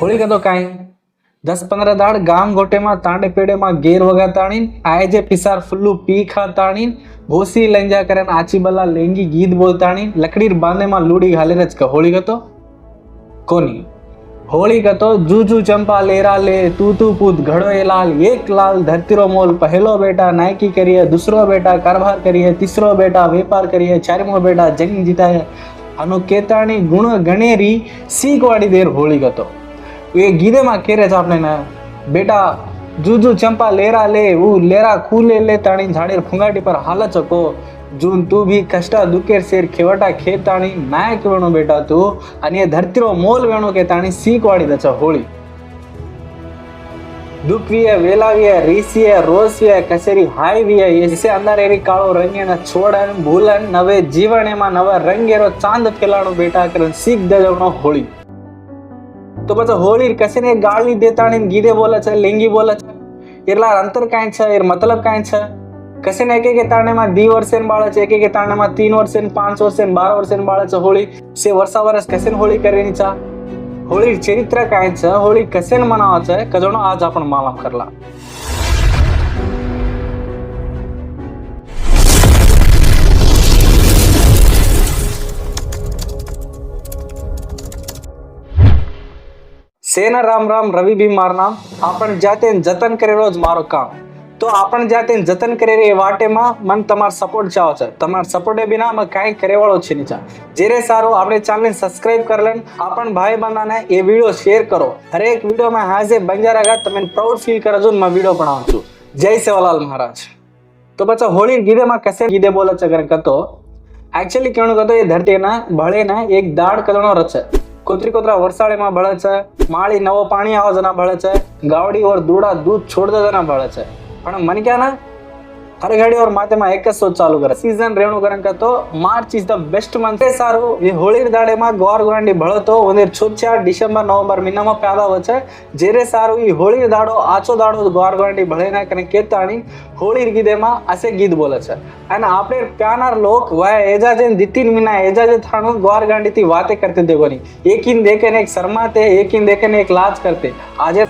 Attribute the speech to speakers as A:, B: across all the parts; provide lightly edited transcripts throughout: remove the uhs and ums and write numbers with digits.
A: होळी का तो काय 10-15 दाड़ गाम गोटे में तांडे पेड़े में गेर वगाताणी आए जे पिसार फुल्लू पी खाताणी घोसी लंजा करन आची बला लेंगी गीत बोलताणी लकड़ी बांधे में लूड़ी घाले रच का होळी गतो कोनी होळी गतो जूजू चंपा लेरा ले तू तू पूत घड़ो ए लाल एक लाल धरतीरो मोल पहलो बेटा नायकी करिए दूसरो बेटा कारभार करिए तीसरो बेटा व्यापार करिए चारमो बेटा जंग जीताए अनु केताणी गुण गणेरी सीख वाड़ी देर होळी गतो ये गीदे में कह रहे आपने ना बेटा जूजू चंपा लेरा ले वो लेरा खूले ले ताणी झाड़ेर फुंगाटी पर हाल चको जून तू भी कष्टा दुखेर शेर खेवटा खेत ताणी नायक वेणो बेटा तू आणि ये धरतीरो मोल वेणो के ताणी सीख वाड़ी दचा होळी दुख भी है वेला भी है रीसी है रोज भी है कसेरी हाय भी है इसे अंदर एरी काळो रंगेना छोड़न भूलन नवे जीवने में नवा रंगेरो चांद फैलाणो बेटा करन सीख दजवणो होळी तो पाछो होळी कसेने गाळी देताणी गीदे बोले छे लेंगी बोले छे एरला अंतर काई छे एर मतलब काई छे कसेने एक तारणे में 2 वर्षेन बाळे छे एक तारणे में 3 वर्षेन 5 वर्षेन 12 वर्षेन बाळे छे होळी से वर्षा वर्ष कसेन होळी करेनी छे होळी चरित्र काय छे होळी कसेन मनावा छे कजणो आज आपण मालूम करला सेना राम राम रवि भी मारना आपण जाते जतन करे रोज मारो काम तो आपण जाते जतन करे रे वाटे में मन तमार सपोर्ट चाहो छे तमार सपोर्टे बिना मैं काई करे वाळो छे नीचा जेरे सारो आपणे चैनल ने सब्सक्राइब कर लेन आपण भाई बंदा ने ये वीडियो शेयर करो हर एक वीडियो में हाजे बंजारागा तमे प्राउड फील करजो मैं वीडियो बनाऊं छु जय सेवालाल महाराज तो बच्चा होळी गीदे में कसे गीदे बोले छे अगर कतो एक्चुअली केणो कतो ये धरती ना भळे ना एक दाड़ कदणो रचे कोतरी कोतरा वर्षाळे में भळे छे माळी नवो पाणी आवा जना भळे छे गावड़ी और दूड़ा दूध छोड़ दे जना भळे छे पण मन क्या ना हर घड़ी और माथे में एक सोच चालू करे सीजन रेणु करन का तो March is the best month सारो ये होळी दाड़े में गोर गोरंडी भळो तो ओने छोचा डिसेंबर नवंबर महीना में पैदा हो छे जेरे सारो ये होळी दाड़ो आचो दाड़ो गोर गोरंडी भळे ना कने केताणी होळी गीदे में असे गीत बोले छे અને આપણે પ્યાનાર લોક વાય એજાજે દીતીન મીના એજાજે થાણો ગોર ગાંડીથી વાતે કરતે દેગોની એකිન દેખેને એક શરમાતે એकिन देखेने एक लाज करते આજે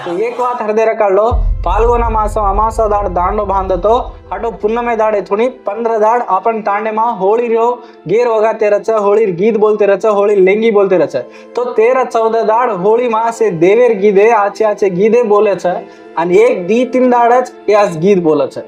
A: तो एक बात हृदय रखा लो फाल्गुना मास अमासा दाड़ दांडो बांधतो हटो पुन्नमे दाड़े थोड़ी 15 दाड़ अपन तांडे में होळी रो गेर वगाते रचे होळी गीत बोलते रचे होळी लेंगी बोलते रचे तो 13-14 दाड़ होळी मां से देवेर गीदे आचे आचे गीदे बोले छे आणि एक दी 3 दाड़च यास गीत बोले छे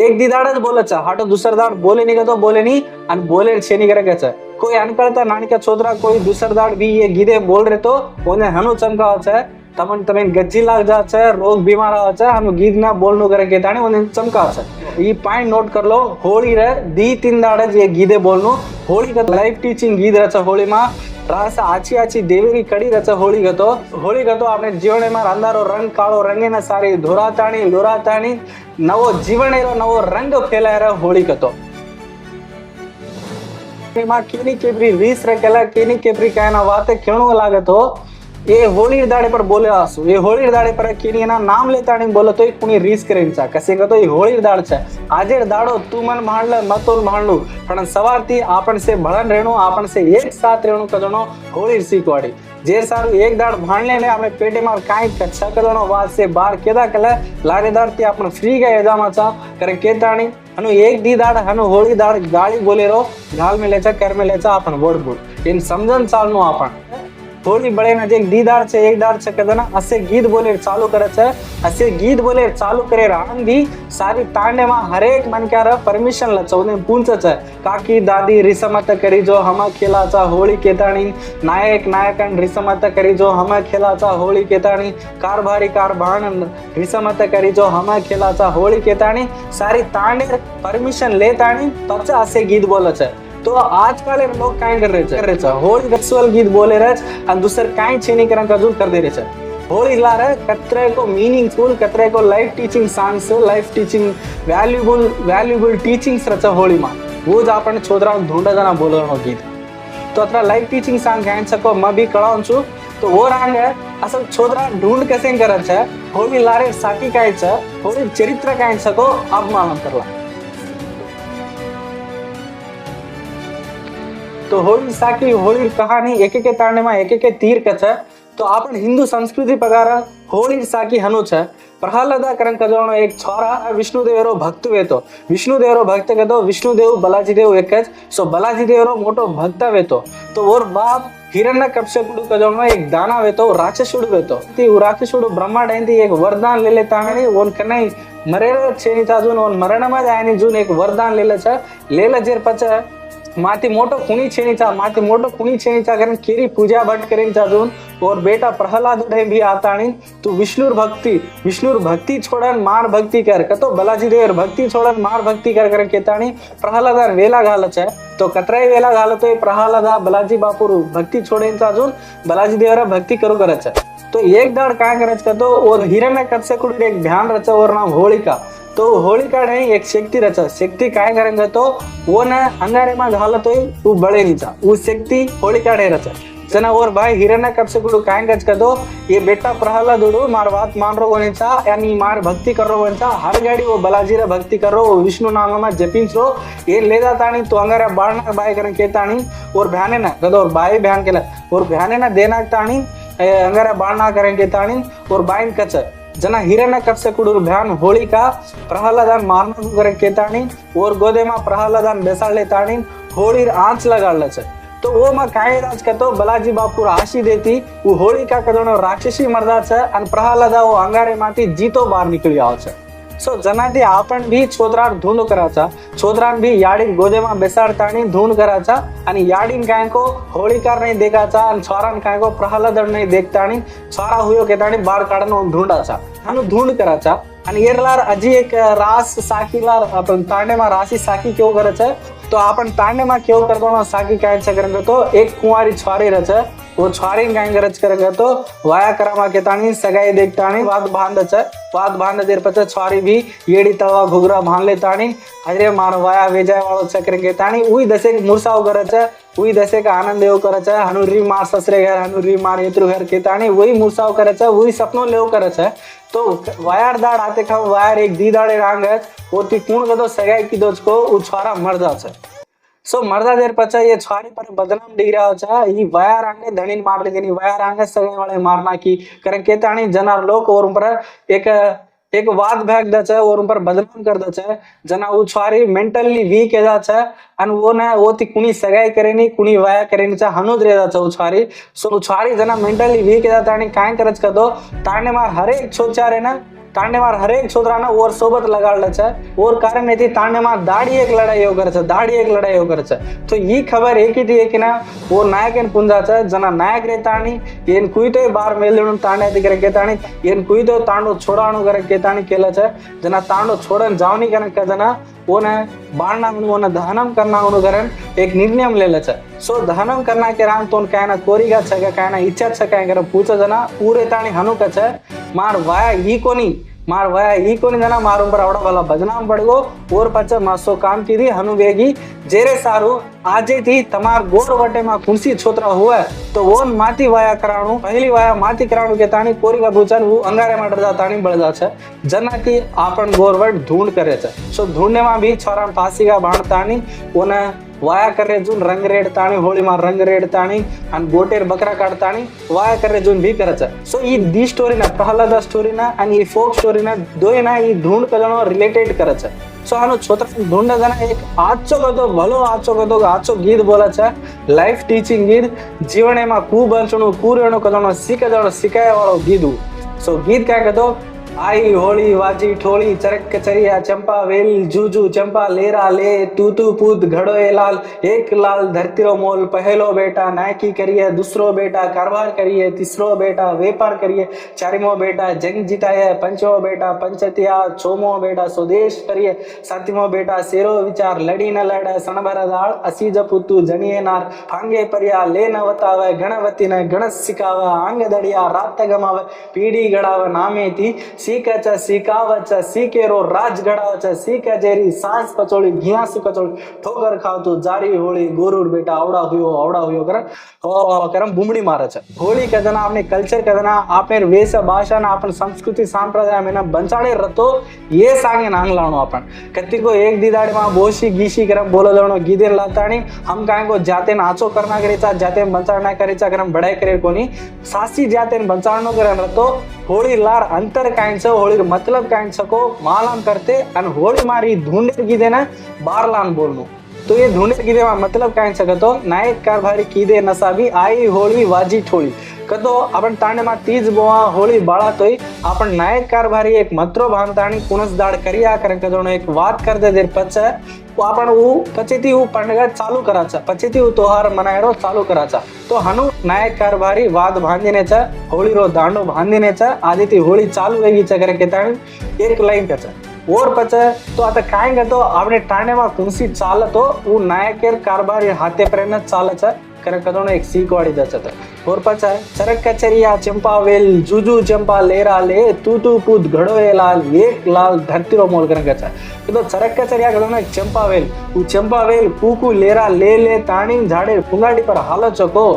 A: एक दी दाड़च बोले छे हटो दूसर दाड़ बोले नहीं तो बोले नहीं आणि बोले छे नहीं करे छे कोई अनकळता नानिका छोदरा कोई दूसर दाड़ भी ये गीदे बोल रहे तो ओने हनु चमकाव छे तमन तमें गज्जी लाग जा छे रोग बीमार आ छे हम गीत ना बोलनो करे के ताणे ओने चमकाव छे ई पॉइंट नोट कर लो होळी रे दी 3 दाड़े जे गीदे बोलनो होळी का लाइफ टीचिंग गीत रचे होळी में रास आची आची देवेरी कड़ी रचे होळी गतो आपने जीवन में अंधारो रंग काळो रंगे ना सारी धोराताणी लोराताणी नवो जीवनेरो नवो रंग फैलाय रे होळी गतो मां केनी केबरी रीस रे केला केनी केबरी कायना वाते केणो लागे तो ये होळी दाड़े पर बोले आसु ये होळी दाड़े पर केनी ना नाम लेता नहीं बोले तो कुणी रीस करेन चा कसे का तो ये होळी दाड़ छे आजे दाड़ो तू मन भाणले मतोल भाणलू पण सवारती आपन से भळन रेणो आपन से एक साथ रेणो कजणो होळी सीखवाड़ी जे सारू एक दाड़ भाणले ने आपने पेटे में काई कच्छा कजणो वात से बाहर केदा कले लारेदार ती आपन फ्री गए एजामा चा करे केताणी अनु एक दी दाड़ हनु होळी दाड़ गाली बोलेरो गाल में लेचा कर में लेचा आपन वोड बोल इन समझन चालनो आपन होळी बळे ना जे दी दाड़ छे एक दाड़ छे कदना असे गीत बोले चालू करे छे असे गीत बोले चालू करे रान भी सारी तांडे में हर एक मन क्यार परमिशन ल चौने पूंछ छे काकी दादी रिसमत करी जो हम खेलाचा होळी केताणी नायक नायकन रिसमत करी जो हम खेलाचा होळी केताणी कारभारी कारभाण रिसमत करी जो हम खेलाचा होळी केताणी सारी तांडे परमिशन लेताणी पछ असे गीत बोले छे तो आजकल लोग काय कर रहे छे होळी सेक्सुअल गीत बोले रहे और दूसर काय छेनी करन का कर दे रहे छे होली लारे कतरे को मीनिंगफुल कतरे को life teaching songs life teaching valuable teachings रचा होली में वो ज आपण छोदरा ढूंढा जना बोलणो गीत तो अत्र लाइफ टीचिंग सॉन्ग गायन सको मैं भी कळाऊं छु तो वो रंग है असल छोदरा ढूंढ कसे करत छे होली लारे साकी काय छ होली चरित्र काय सको अब मालूम करला तो होली साकी होली कहानी एक एक तारणे में एक एक तीर कछ तो आपण हिंदू संस्कृति प्रकार होली साकी हनु छ प्रहलाद करन कजोनो एक छोरा विष्णुदेवरो भक्त वेतो विष्णुदेवरो भक्त कदो विष्णुदेव बलाजीदेव एकज सो बलाजीदेवरो मोटो भक्त वेतो तो और बाप हिरण्यकश्यपुडु कजोनो एक दाना वेतो राक्षसुडु वेतो ती राक्षसुडु ब्रह्मांडी एक वरदान ले लेता है ओन कनई मरेरो छेनी ताजून ओन मरण में जायनी जून एक वरदान ले छ लेला जेर पछ माती मोटो खुणी छेनीचा कारण केरी पूजा भट करीन चाजून और बेटा प्रहलाद भी आताणी तू विष्णुर भक्ति छोड़न मार भक्ति कर कतो बलाजी देवर भक्ति छोड़न मार भक्ति कर केताणी प्रहलाद वेला घालच है तो कतराई वेला घालतो प्रहलाद बलाजी बापूर भक्ति छोड़ेन चाजून बलाजी देवर भक्ति करू करच तो एक दाड़ काय करच कतो और हिरण्यकश्यपुड एक ध्यान रच और नाम होलिका तो होलिका नहीं एक शक्ति रचा शक्ति काय करेंगे तो वो न अंगारे में घालतो वो बड़े नीचा वो शक्ति होलिका नहीं रचा जना और भाई हिरण्यकश्यपुडु काय गच कदो ये बेटा प्रहलादुडु मार बात मान रो वनिचा यानी मार भक्ति कर रो वनिचा हर गाड़ी वो बलाजी रे भक्ति कर रो विष्णु नाम में जपिंच रो ये लेदा ताणी तो अंगारे बाळना बाय करन केताणी और भ्याने ना कदो और बाय भ्यान केला और भ्याने ना देना ताणी अंगारे बाळना करन केताणी और बाइन कच जना हिरण्यकश्यपुडु भ्यान होलिका प्रहलादान मारना करे केताणी और गोदे में प्रहलादान बेसाड़ लेताणी होली आंच लगाड़ छ तो वो में काय राज कतो बलाजी बापूर आशी देती वो होलिका कदोनो राक्षसी मरदा छ अन प्रहलादा वो अंगारे माथी जीतो बाहर निकली आव छ सो जनाती आपण भी छोदरा धूंड कराचा छोदरान भी याडी गोदे में बेसाडतानी धूंड कराचा आणि याडीन काय को होलिका नहीं देखाचा आणि छोरान काय को प्रहलाद नहीं देखतानी छोरा हुयो केतानी बाहर काढनो धूंडाचा हानु धूंड कराचा आणि एरलार अजी एक रास साकीलार आपण तांडे में रासी साकी क्यों करच तो आपण तांडे में क्यों करतो साकी काय करेंगे तो एक कुंवारी छोरी रच वो छोरी काय करच करेंगे तो वाया करमा केतानी सगाई देखतानी वाद बांध देर पछ छोरी भी येड़ी तवा घुगरा बांध लेतानी अरे मार वाया वेजाय वाळो चक्र केतानी उई दसे मुरसाव करच उई दसे का आनंद एव करच हनुरी मार ससरे घर हनुरी मार येत्रु घर केतानी वही मुरसाव करच वही सपनो लेव करच तो वायर दाड़ आते खा वायर एक दी दाड़े रांग वो ती कूण कदो सगाई की दोज को उ छोरा मर जा छ सो मरदा देर पचा ये छोरी पर बदनाम डी रहा छ ई वायर रांगे धणीन मार ले देनी वायर रांगे सगाई वाले मारना की कारण केताणी जनार लोक और पर एक वाद भाग द छ और पर बदनाम कर द छ जना उ छोरी मेंटली वीक है जा छ अन वो न वो ती कुणी सगाई करेनी कुणी वाया करेनी छ हनुद रे जा छ उ छोरी सो उ छोरी जना मेंटली वीक है जा ताणी काय करच कदो ताणे मार हर एक छोचारे ना तांडे मार हर एक छोदराना और सोबत लगाड़ छ और कारण नहीं तांडे मार दाढ़ी एक लड़ाई हो कर छ तो ये खबर एक ही थी कि ना वो नायक एन पुंजा छ जना नायक रे ताणी एन कुईतो बार मेलणु तांडे ती करे केताणी एन कुईतो तांडो छोड़ाणु करे केताणी केला छ जना तांडो छोड़न जावनी करन का जना ओने बाणना ओने दहनम करना ओनु करन एक निर्णय लेला छ सो दहनम करना के राम तोन कायना कोरीगा छ का कायना इच्छा छ काय कर पूछो जना पूरे ताणी हनु का छ मार वाया ई कोनी जना मारू पर आवड़ा वाला बदनाम पड़ गो और पचा मासो काम की थी हनु बेगी जेरे सारू आजे थी तमार गोर वटे में खुंसी छोतरा हुआ तो वो माती वाया कराणु पहली वाया माती कराणु के ताणी कोरी का भूचन वो अंगारे में डरजा ताणी बढ़ जा छ जना की आपन गोरवट ढूंढ करे छ सो ढूंढने में भी छोरा फांसी का बाण ताणी ओने वाया करे जून रंग रेड ताणी होली मार रंग रेड ताणी अन गोटेर बकरा काढताणी वाया करे जून भी करच सो ई दी स्टोरी ना प्रहलाद स्टोरी ना आणि फोक स्टोरी ना दोय ना ई ढूंढ कजनो रिलेटेड करच सो हानो छोत्र ढूंढ जना एक आचो कदो आचो गीत बोला छ लाइफ टीचिंग गीत जीवने में खूब अंचणो कूरेणो कजनो सीखे जणो सिकाय वाळो गीत सो गीत काय कदो आई होली वाजी ठोली चरक कचरिया चंपा वेल जूजू चंपा लेरा ले तू पूत घड़ो ए लाल एक लाल धरतीरो मोल पहलो बेटा नायकी करिए दूसरो बेटा कारभार करिए तीसरो बेटा व्यापार करिए चारिमो बेटा जंग जिताए पंचमो बेटा पंचतिया छोमो बेटा स्वदेश करिए सातमो बेटा सेरो विचार लड़ी न लड़े सणभर दाळ असीज पुतु जनिए नार फांगे परिया ले न वतावे गणवती ने गणस सिखावे आंग दड़िया रात गमावे पीढ़ी गड़ावे नामे थी सीके च सीकाव च सीकेरो राज गड़ाव च सीके जेरी सांस पचोड़ी घियास कचोड़ी ठोकर खाव तो जारी होली गोरूर बेटा आवड़ा हुयो करम बुमड़ी मारे छ होली कदना अपने कल्चर कदना आपने वेश भाषा ना अपन संस्कृति संप्रदाय में ना बंचाड़े रतो ये सांगे नांग लाणो अपन कति को एक दिदाड़ी मा बोशी गीशी करम बोलो दणो गीदे लाताणी हम काहे को जाते नाचो करना करेचा जाते बंचाड़ना करेचा करम बड़ाई करे कोनी सासी जाते बंचाड़नो करन रतो होली लार अंतर कांच होली मतलब कांच को मालाम करते अन होली मारी ढूंढे कीदे ना बार लान बोलनो तो ये ढूंढे कीदे मतलब कांच कतो नायक कारभारी कीदे नसाबी आई होली वाजी ठोली कतो आपण ताणे मा तीज बोवा होली बाळा तोय आपण नायक कारभारी एक मत्रो भांताणी कुणस दाड करिया कारण कदोनो एक बात कर दे देर पछ आपण पछेती पंडगा चालू कराचा पछेती त्योहार मनायरो चालू कराचा तो हनु नायक कारभारी वाद बांधीनेचा होळी रो दांडो बांधीनेचा आधी ती होळी चालू वेगी करे केताणी एक लाइन कचा और पछ तो आता काय गतो आपणे टाणेमा कुंसी चालतो वो नायकेर कारभारी हाते प्रेन चालचा करे कदोनो एक सीकवाडी दचत और पछ चरक कचरिया चंपा वेल जूजू चंपा लेरा ले तू पूत घड़ो ए लाल एक लाल धरती रो मोल करे गचा तो चरक कचरिया कदोनो एक चंपा वेल वो चंपा वेल कूकू लेरा ले ताणी झाड़े फुंगाडी पर हालो चको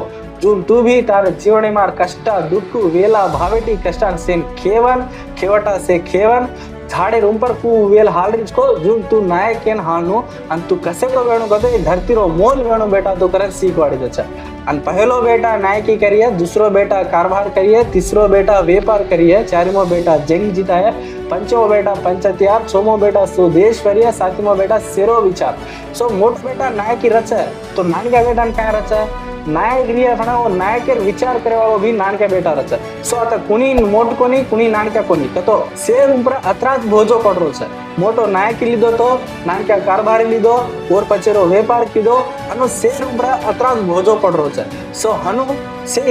A: जून तू भी तार जीवने मार कष्ट दुख वेला भावेटी कष्टान सेन खेवन खेवटा से खेवन झाड़े रूम पर कू वेल हाल रिच को जून तू नायक केन हालनु अन तू कसे को वेणु गदो धरती रो मोल वेणु बेटा तो करे सीखवाड़ी दचा अन पहलो बेटा नायकी करिए दूसरो बेटा कारभार करिए तीसरो बेटा व्यापार करिए चारिमो बेटा जंग जिताए पंचमो बेटा पंचत्यार छोमो बेटा स्वदेश करिए सातमो बेटा सेरो विचार सो मोट बेटा नायकी रचे तो नानका बेटा काय रचे नायक रिया फणा वो नायकेर विचार करे वाळो भी नानका बेटा रचे सो आता कुणी मोट कोनी कुणी नानका कोनी कतो सेर उपर अत्राज भोजो पडरो छे मोटो नायक लीधो तो नानका कारभारी लीधो और पचेरो व्यापार कीधो अनु सेर उपर अत्राज भोजो पडरो छे सो हनु से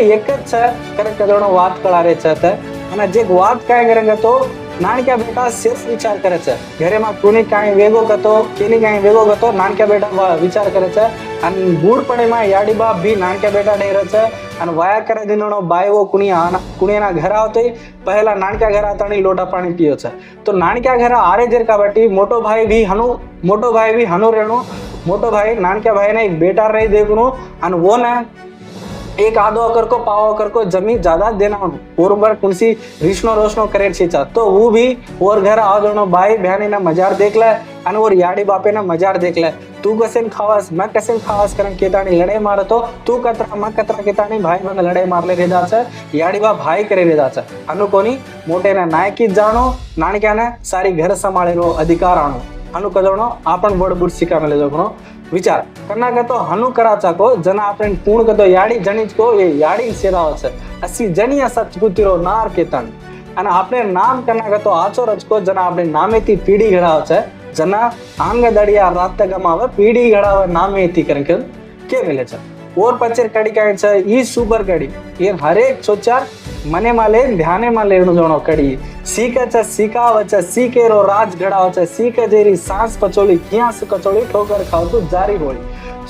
A: एक ज छे करे कदोनो वात कळारे छे त अने जे वात काय करे तो नानका बेटा सिर्फ विचार करे छे घरे में कोनी काई वेगो कतो केनी काई वेगो कतो नानका बेटा विचार करे छे अन बूढ़पणे में याडी बाप भी नानका बेटा डेरे छे अन वाया करे दिनोनो बायवो कुणीना घर आवतोय पहला नानका घर आतानी लोटा पानी पियो छे तो नानका घर आरे जेर काबट्टी मोटो भाई भी हनु रेणु मोटो भाई नानका भाई ने एक बेटा रही देखनो अन वो ने एक आधो अकर को पाव अकर को जमीन ज्यादा देना और ऊपर कुंसी रिश्नो रोशनो करे छीचा तो वो भी और घर आदोनो भाई बहनी ना मजार देख ले अन और याडी बापे ना मजार देख ले तू कसेन खावास मैं कसेन खावास करन केतानी लड़ाई मारे तो तू कतरा मैं कतरा केतानी भाई मन लड़ाई मारले रेदा छे याडी बा भाई करे रेदा छे अनु कोनी मोटे ना नायकी जानो नानक्या ने सारी घर संभाळेलो अधिकार आणो अनु कदोनो आपण बड़ बुड शिकाने ले जोनो विचार करना का तो हनु कराचा को जना आपण पूर्ण कदो याडी जणीज को ये याडी सेराव छे असी जणिया सचपुतिरो नार केतन અને આપણે નામ કરના તો આચો રચકો જના આપણે નામેથી પીડી ઘડાવે છે જના આંગ દડિયા રાત ગમાવે પીડી ઘડાવે નામેથી કરકે કે મિલે છે और पचर कड़ी का છે ઈ સુપર कड़ी ये हर एक सोचार मने माले ध्याने माले जोनो कड़ी सीखे छ सीखावे छ सीकेरो राज घड़ावे छ सीके जेरी सांस पचोली कियास कचोली ठोकर खाव तू जारी होली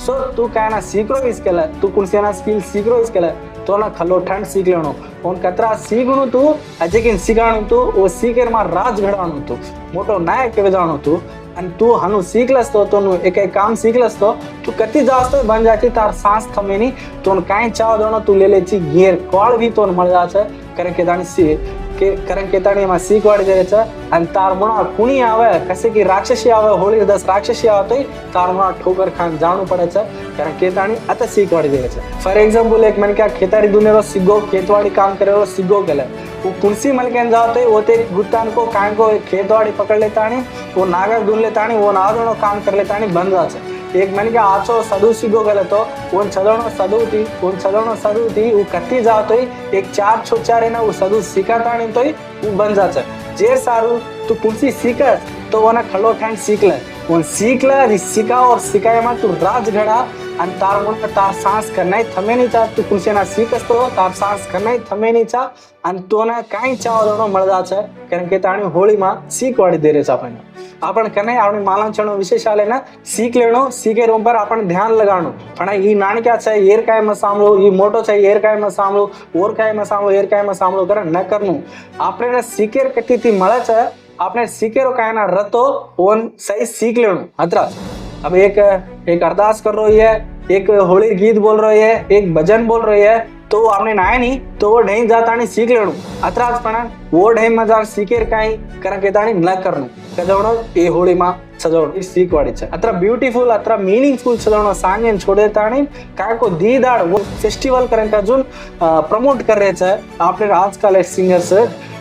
A: सो तू कायना सीखरो इसकेला तू कुणसेना स्किल सीखरो इसकेला तो ना खलो ठंड सीख लेनो ओन कतरा सीखणु तू अजेकिन सिगाणु तू ओ सीकेर मा राज घड़ाणु तू मोटो नायक केवे जाणु तू आणि तू हनु सीखलस तो एक काम सीखलस तो तू कती जास्त बन जाती तार सांस थमेनी तो काई चाव दोनो तू ले लेची घेर कॉल भी तो मळ जाचे करे केदाणी सी के कारण केताणी मा सीखवाडी दे छ आणि तार मुना कुणी आवे कसे की राक्षसी आवे होळी 10 राक्षसी आवे तार मुना ठोकर खान जाणू पड़े छ कारण केताणी आता सीखवाडी दे छ फॉर एग्जांपल एक मन क्या खेतारी दुनेरो सिगो खेतवाड़ी काम करेरो सिगो गेले वो कुंसी मलकेन जाते वो ते गुत्तान को कान को खेतवाड़ी पकड़ लेताणी वो नागर दून लेताणी वो नादोनो काम कर लेताणी बंद जाचे एक मन के आचो सदु सीगो गल तो उन सदवनो सदु थी वो कत्ती जातो एक चार छोचारे ना वो सदु सीखाता नहीं तो वो बन जाता जे सारू तू कुर्सी सीख तो वो ना खड़ो ठाण सीख ले वो सीख ले सीखा और सिखाए में तू राज घड़ा અને તાર મુખ તાર सांस करना थमे नहीं चा तू कुर्सी ना सीखस तो तार सांस करना थमे नहीं चा અને તોને કાઈ ચાવ દોનો મળદા છે કારણ કે તાણી હોળીમાં શીખવાડી દે રે છે આપણને आपण कने आपणी मालांचनो विशेष आले ना सीख लेनो सीखे रूम पर आपण ध्यान लगाणो पण ई नाणक्या छे एयर काय में सामळो ई मोटो छे एयर काय में सामळो और काय में सामळो एयर काय में सामळो करे न करनु आपणे सीखेर कती थी મળે છે आपने सीखेरो काय ना रतो ओन सही सीख लेनो अतरा अब एक अरदास कर रही है एक होली गीत बोल रही है एक भजन बोल रही है तो आपने नाय नहीं तो वो ढेई जाता नहीं सीख लेणु अत्राज पण वो ढेई मजार सीखेर काई कारण के ताणी न करनु कदवणो ए होळी मा सजवण सीखवाड़ी छे अत्र ब्यूटीफुल अत्र मीनिंगफुल सजवणो सांगे छोड़े ताणी काय को दीदाड़ वो फेस्टिवल करन का जो प्रमोट कर रहे छे आपने आजकल एक सिंगर्स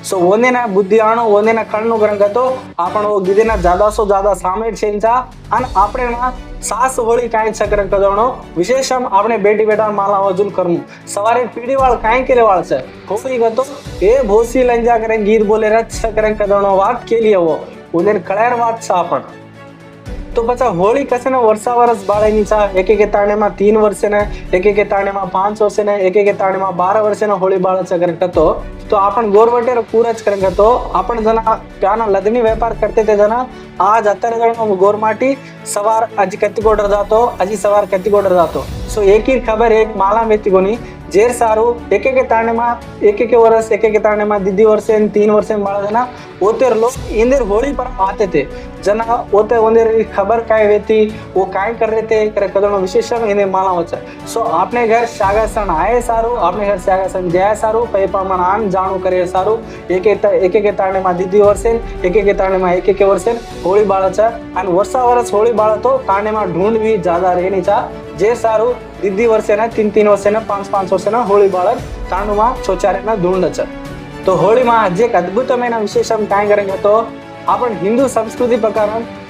A: सो ओने ना बुद्धि आणो ओने ना कणनो करन तो आपण वो गीते ना ज्यादा सो ज्यादा सामेल छेंचा अन आपणे ना सास होळी काय छ करन कदवणो विशेषम आपणे बेटी बेटा माला वजून करनु सवारे पीड़ी वाल काय केले वाल छे होळी गतो ए भोसी लंजा करन गीत बोले र छ करन कदवणो वात केली वो उनेन कळार वात छ आपण तो पछा होळी कसे ना वर्षा वर्ष बाळेनी छा एक एक ताणे में 3 वर्ष ने एक ताणे में 5 वर्ष ने एक ताणे में 12 वर्ष ने होळी बाळ छ करन तो आपण गोरवटेर पूरच करन तो आपण जना त्याना लदनी व्यापार करते थे जना आज अत्तर जण गोरमाटी सवार आज कत्ती गोडर जातो अजी सवार कत्ती गोडर जातो सो एक ही खबर एक माला मेती कोनी जेर सारू एक ताणे में एक वर्ष एक ताणे में दीदी वर्ष 3 वर्ष में बाळ जना ओतेर लोग इंदर होळी पर आते थे जना ओते ओंदेर खबर काय वेती वो काय कर रहे थे करे कदम विशेषम इने माला होचा सो आपने घर शागासन आए सारू आपने घर शागासन जाय सारू पे प्रमाण आन जाणू करे सारू एक ताणे में दीदी वर्ष एक ताणे में एक वर्ष होळी बाळचा आणि वर्षा वर्ष होळी बाळ तो ताणे में ढूंढ भी ज्यादा रेनी चा जे सारू दीदी वर्ष ना 3 वर्ष ना 5 वर्ष ना होळी बाळ ताणू में छोचारे ना ढूंढ छ तो होळी में आज एक अद्भुतమైన विशेषम काय करेंगे तो आपण हिंदू संस्कृति प्रकार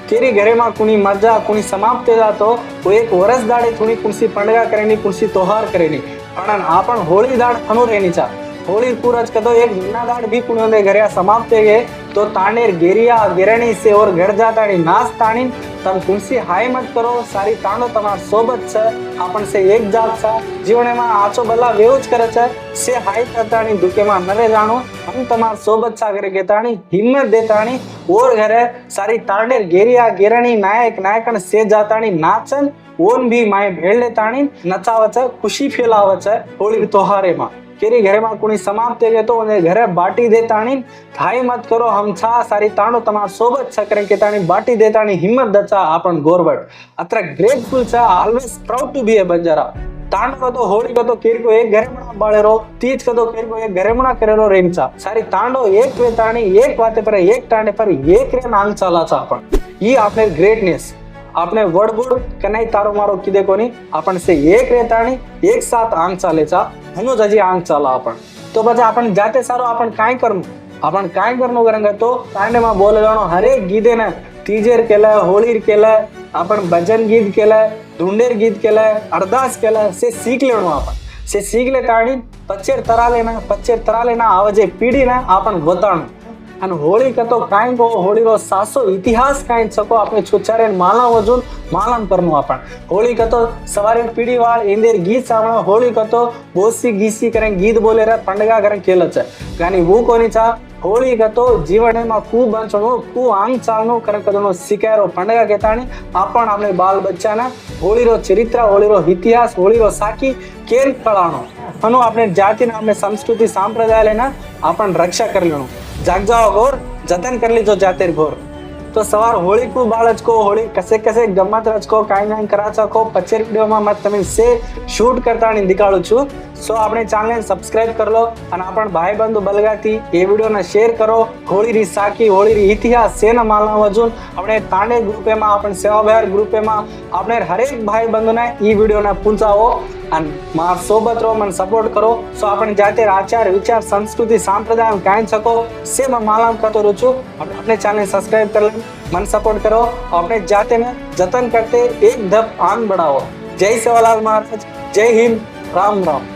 A: केरी घरे में कुणी मजा कुणी समाप्त जातो वो एक वर्ष दाड़े थोड़ी कुणसी पंडगा करेनी कुणसी त्योहार करेनी पण आपण होळी दाड़ अनु रेनी चा होळी पूरज कदो एक महीना दाड़ भी कुणी घरे समाप्त गए तो तानेर गेरिया गिरणी से और घर जातानी नाच तानी तम कुणसी हाय मत करो सारी ताणो तमार सोबत छ आपण से एक जात छा जीवन में आचो बला वेवज करे छ से हाय करतानी दुखे में नरे जानो हम तमार सोबत छा करे केतानी हिम्मत देतानी और घरे सारी तानेर गेरिया गिरणी नायक नायकन से जातानी नाचन ओन भी माय भेळ लेतानी नचावच खुशी फैलावच होळी त्योहारे में केरी घरे में कुणी समाप्त गए तो उन्हें घरे बाटी देतानी हाय मत करो हम छा सारी ताणो तमार सोबत छ करे केतानी बाटी देतानी हिम्मत दचा आपण गोरवट अत्र ग्रेटफुल छ ऑलवेज प्राउड टू बी ए बंजारा तांड को तो होळी को तो केरी को एक घरे मणा बाळेरो तीज को तो केरी को एक घरे मणा करेरो रेमचा सारी तांडो एक वेतानी एक वाते पर एक तांडे पर एक रे नांग चालाचा आपण ई आपले ग्रेटनेस आपने वडबुड कनाई तारो मारो किदे कोनी आपण से एक रेतानी एक साथ आंग चालेचा हनु जजी आंग चाला आपण तो बजा आपण जाते सारो आपण काय करनो करेंगे तो तांडे में बोले जानो हर एक गीते ने तीजेर केला होळीर केला आपण भजन गीत केला धुंडेर गीत केला अरदास केला से सीख लेनो आपण से सीख ले ताणी पच्चेर तरा लेना आवाजे पीढ़ी ना आपण बताणो અને હોળી કતો કાઈ કો હોળીનો સાસો ઇતિહાસ કાઈ છકો આપણે છોચારે માલા વજુન માલમ કરનું આપણ હોળી કતો સવારે પીડી વાળ इंदेर गीत सावण होळी कतो बोसी गीसी करें गीत बोले रे पंडगा करें केल छ गानी वो कोनी छा होळी कतो जीवन में खूब बंचणो खूब आंग चालनो करें कदनो सिकारो पंडगा केतानी आपण आपने बाल बच्चा ना होळीरो चरित्र होळीरो इतिहास होळीरो साकी केन कळाणो अनु आपने जाति ना आपने संस्कृति संप्रदाय लेना आपण रक्षा कर लेनो जाग जाओ गोर जतन कर लीजो जातेर घोर तो सवार होळी को बाळज को होळी कसे कसे गम्मत रच को काई काई कराचा को पचेर वीडियो में मत तमिन से शूट करता आणि दिखाळू छु सो આપણે ચેનલને સબસ્ક્રાઇબ કરી લો અને આપણ ભાઈ બંધુ બલગાથી એ વિડિયોને શેર કરો હોળીરી સાકી હોળીરી ઇતિહાસ સેના માલના વજુન આપણે તાંડે ગ્રુપેમાં આપણે સેવાભાર ગ્રુપેમાં આપણે હરેક ભાઈ બંધુને ಈ વિડિયોને પહોંચાવો અને માર સોબત રહો મને સપોર્ટ કરો સો આપણે જાતે આચાર વિચાર સંસ્કૃતિ સંપ્રદાય કાંઈ શકો સેમાં માલમ કરતો રહું છું આપણે ચેનલને સબસ્ક્રાઇબ કરી લો मन सपोर्ट करो अपने जाते में जतन करते एक धप आंग बढ़ाओ। जय सेवालाल महाराज, जय हिंद, राम राम।